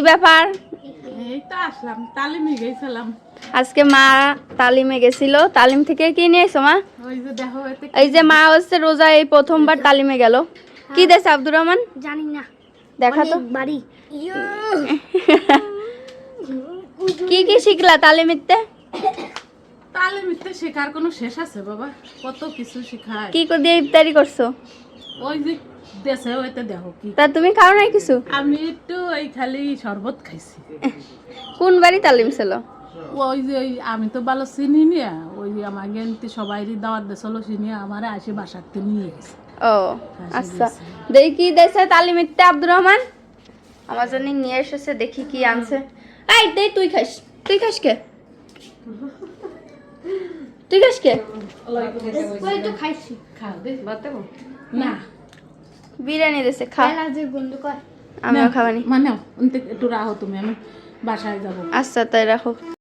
ব্যাপার? এই তো আসলাম, তালিমে গেছিলাম। আজকে মা তালিমে গেছিল, তালিম থেকে কি নিয়ে এসো মা? ওই যে দেখো এতে এই যে মা হচ্ছে রোজা এই প্রথমবার তালিমে গেল। কি দেছে আব্দুর রহমান? জানি না, দেখা তো বাড়ি কি কি শিখলা তালিমিতে? তালিমিতে শেখার কোনো শেষ আছে বাবা? কত কিছু শেখায়। কি দিয়ে ইফতারি করছো? ওই যে দেশে ওইতে দেখো কি। তা তুমি খাও নাই কিছু? আমি একটু এই খালি শরবত খাইছি। কোন বাড়ি তালিম ছিল? ওই যে আমি তো ভালো চিনি না, ওই যে আমার গেন্তি সবাই দাওয়াত দিয়েছিল, চিনি আমার আসে বাসাতে নিয়ে গেছে। ও আচ্ছা, দেখি কি দেছে তালিমিতে আব্দুর রহমান। আমার জন্য নিয়ে এসেছে, দেখি কি আনছে। এই দে, তুই খাস। তুই খাস কে? তুই খাস কে? ওই তো খাইছি। খা দে বাতাবো না, বিরিয়ানি দেছে, খা। যে বন্ধু কয় আমিও খাবানি। মানে একটু রাহো তুমি, আমি বাসায় যাবো। আচ্ছা তাই রাখো।